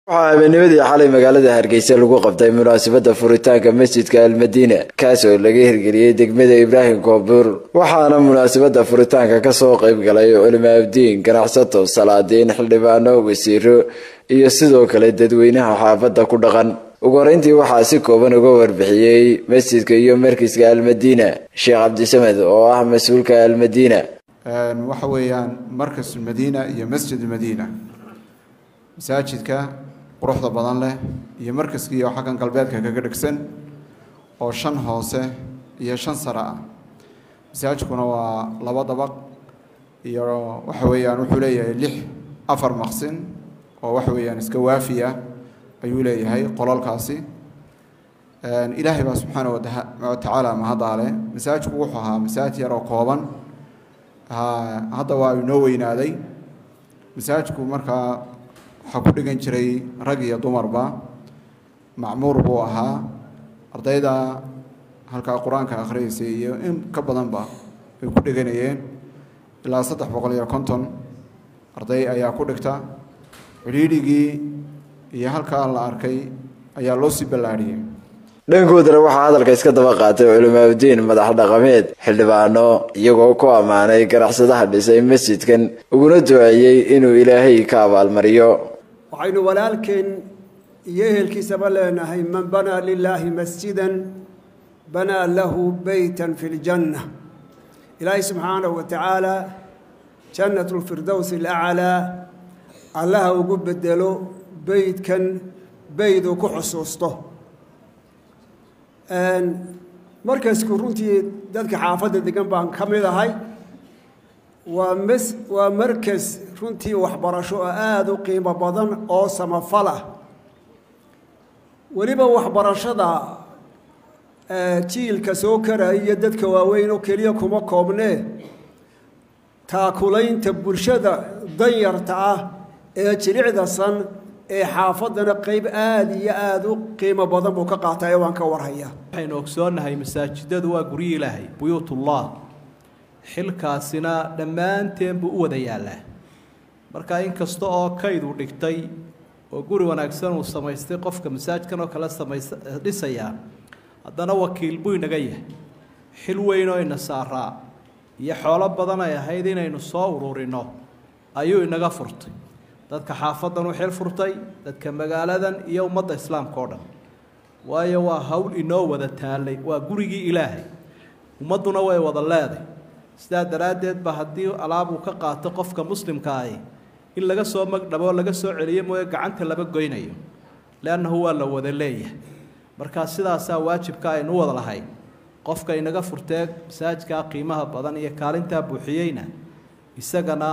habeennimadii xalay magaalada Hargeysa lagu qabtay munaasabadda furitaanka masjidka Al-Madiina kaasoo laga hirgeliyay degmada Ibraahim Koonfur waxaana munaasabadda furitaanka ka soo qayb galay culimaaddin ganacsato salaadiin xildhibaano wasiiro iyo sidoo kale dadweynaha xaafadda ku dhaqan ugu horeyntii waxaa si kooban uga warbixiyay masjidka iyo markiiska Al-Madiina Sheekh Cabdisamed oo ah mas'uulka Al-Madiina waxa weeyaan markas Al-Madiina iyo masjid Al-Madiina masaajidka quruxda badan leh iyo markaskii oo xaqan galbeedka kaga dhigsan oo 5 hoose iyo 5 sare ah masaajidkuna waa 2 dabaq iyo waxa weeyaan wuxuu leeyahay 4 maqsin oo waxa weeyaan iska waafiya ayuu leeyahay qolalkaasi ilaahay baa subxaanahu wa ta'ala ma hadaale masaajidku wuxuu ahaa masaajid yar oo kooban hadda waa inoo weynaaday masaajidku markaa waxa ku dhigan jiray rag iyo dumarba macmuur buu ahaa ardayda halka quraanka akhriisay iyo in ka badan ba ay ku dhiganayeen ilaa 350 arday ayaa ku dhigta xiriirigii iyo halka la arkay ayaa loo sii balaariyay dhankoodana waxaa hadalka iska daba qaatay culimaaddin madax dhaqameed xildhibaano iyagoo ku amaanay ganacsadaha dhisay masjidkan uguna duceeyay inuu Ilaahay ka abaalmariyo waxaynu walaalkeen iyo ehelkiisaba leenahay man bana lillahi masjidan bana lahu baytan fil janna ilaahay subhanahu wa ta'ala jannatul firdaws al-a'la allaha ugu bedelo baytkan baydu ku xusuusto markaasku runtii dadka xaafadda degan baan kamid ahay waa markas runtii waxbarasho aad u qiimo badan oo samafal ah waliba waxbarashada jiilka soo karaya dadka waaweyn oo kaliya kuma koobnee taakulaynta bulshada danyarta ah ee jilicda san ee xaafadana qayb aad iyo aad u qiimo badan buu ka qaatay waan ka warhaya waxaynu ogsoonahay masaajidadu waa guri Ilaahay buyutullah xilkaasina dhammaanteen buu u wada yaalaa marka in kasta oo kaydu dhigtay oo guri wanaagsan uu samaystay qofka masaajidkan oo kala dhisaya haddana wakiil buu inaga yahay xil weyn oo ina saaraa iyo xoolo badan ay ahayd inaynu soo ururino ayuu inaga furtay dadka xaafadan u xil furtay dadka magaaladan iyo ummadda islaamka oo dhan waayo waa hawl inoo wada taalay waa gurigii Ilaahay ummaduna way wada leedahay sidaa daraadeed ba haddii alaab uu ka qaato qofka muslimka ah in laga soo magdhabo laga soo celiyo mooy gacanta laba goynayo laanahu waa la wada leeyahay marka sidaas waajibka aynu wada lahayn qofka inaga furtay masaajidka qiimaha badan iyo kaalinta buuxiyayna isagana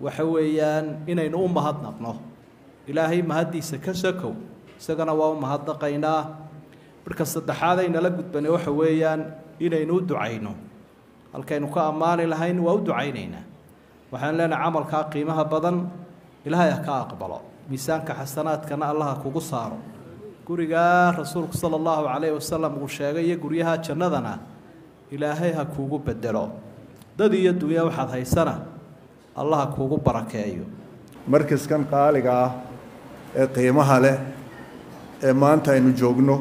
waxa weeyaan inaynu u mahadnaqno Ilaahay mahadiisa ka sokow isagana waa u mahadnaqaynaa marka saddexaad ay nala gudbane waxa weeyaan inaynu u ducayno halkaynu ka amaani lahayn waa u ducaynaynaa waxaan leenahay amalka qiimaha badan Ilaahay ka aqbalo miisaanka xasanaadkana Allah kugu saaro guriga rasuulku sallallahu alayhi wasallam uu sheegay iyo guriyaha jannadana Ilaahay ha kugu bedelo dad iyo dunya waxaad haysana Allah kugu barakeeyo markaskan qaaliga ah ee qiimaha leh ee maanta aynu joogno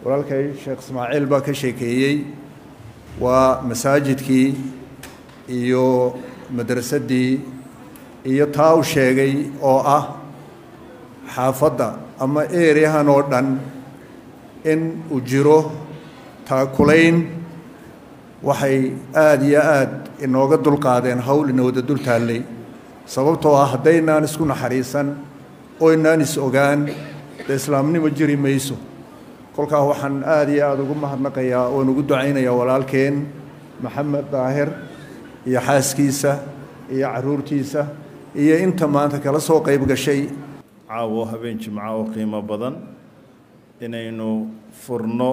walaalkay Sheekh Ismaaciil baa ka sheekeeyay waa masaajidkii iyo madrasadii iyo taa sheegay oo ah xaafadda ama ereyahan oo dhan in uu jiro taakulayn waxay aad iyo aad inooga dulqaadeen hawl inooda dul taallay sababtoo ah hadaynaan isku naxariisan oo inaan is ogaan islaamnimo jiri mayso kolka waxaan aad iyo aad ugu mahadnaqayaa oo ugu ducaynayaa walaalkeen Maxamed Daahir iyo xaaskiisa iyo caruurtiisa iyo inta maanta kala soo qayb gashay caawo habeen jimco oo qiimo badan inaynu furno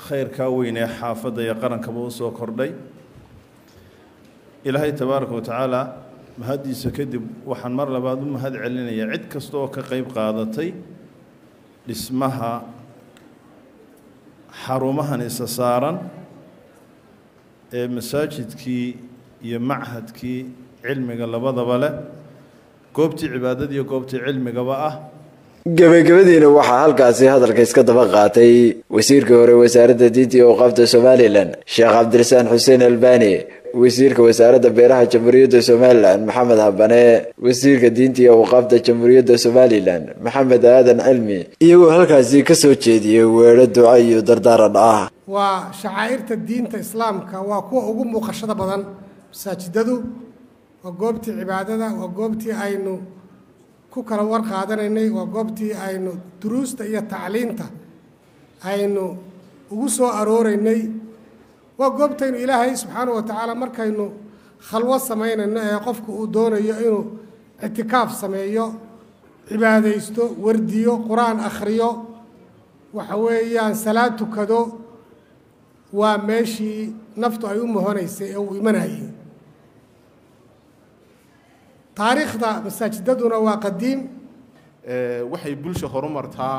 khayrka weyn ee xaafadda iyo qarankaba u soo kordhay Ilaahay tabaaraka wa taala mahadiisa kadib waxaan mar labaad u mahad celinayaa cid kasta oo ka qayb qaadatay dhismaha xarumahan isa saaran ee masaajidkii iyo machadkii cilmiga labadaba leh goobtii cibaadada iyo goobtii cilmigaba ah. gabagabadiina waxaa halkaasi hadalka iska daba qaatay wasiirka hore wasaaradda diinta iyo awqaafta Somaliland Sheekh Cabdirasaan Xuseen Albani, wasiirka wasaaradda beeraha Jamhuuriyadda Somaliland Maxamed Habane, wasiirka diinta iyo awqaafta Jamhuuriyadda Somaliland Maxamed Aadan Cilmi, iyagoo halkaasi ka soo jeediyay weeraro duco iyo dardaaran ah. waa shacaa'irta diinta islaamka waa kuwa ugu muuqashada badan. masaajidadu waa goobtii cibaadada, waa goobtii aynu ku kala war qaadanaynay, waa goobtii aynu duruusta iyo tacliinta aynu ugu soo arooraynay, waa goobtaynu ilaahay subxaanahu wa tacaala markaynu khalwo samaynayno ee qofku uu doonayo inuu ictikaaf sameeyo, cibaadaysto, wardiyo, qur-aan akhriyo, waxa weeyaan salaad tukado, waa meeshii naftu ay u muhonaysay ee uu imanayay. taariikhda masaajidaduna waa qadiim. waxay bulsho horumartaa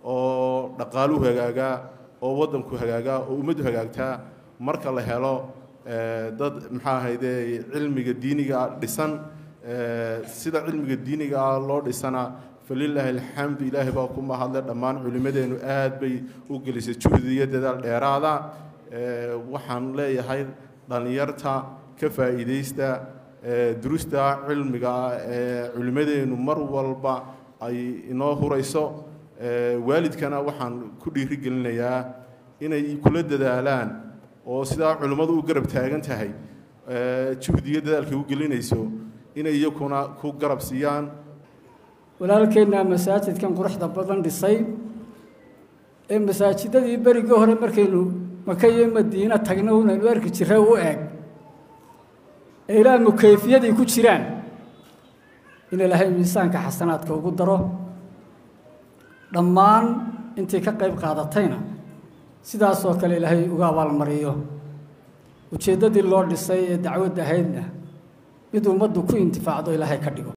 oo dhaqaaluhu hagaagaa oo waddanku hagaagaa oo ummaddu hagaagtaa marka la helo dad maxaa ahayde cilmiga diiniga dhisan. sida cilmiga diiniga loo dhisana falilaahi alxamdu, ilaahay baa ku mahadle. dhammaan culimadeenu aad bay u gelisay juhdi iyo dadaal dheeraada. waxaan leeyahay dhalinyarta ka faa'iidaysta duruusta cilmiga culimadeenu mar walba ay inoo hurayso. waalidkana waxaan ku dhiirigelinayaa inay kula dadaalaan oo sidaa culimmadu u garab taagan tahay juhdiga dadaalka u gelinayso inay iyakuna ku garab siiyaan. walaalkeenna masaajidkan quruxda badan dhisay ee masaajidadii berigii hore markaynu Maka iyo Madiina tagno inaynu arki jiray u eeg ee ilaa mukayfiyadii ku jiraan in Ilaahay miisaanka xasanaadka ugu daro. dhammaan intii ka qayb qaadatayna sidaas oo kale Ilaahay uga abaalmariyo. ujeedadii loo dhisay ee dacwadda ahaydna mid ummaddu ku intifaacdo Ilaahay ka dhigo.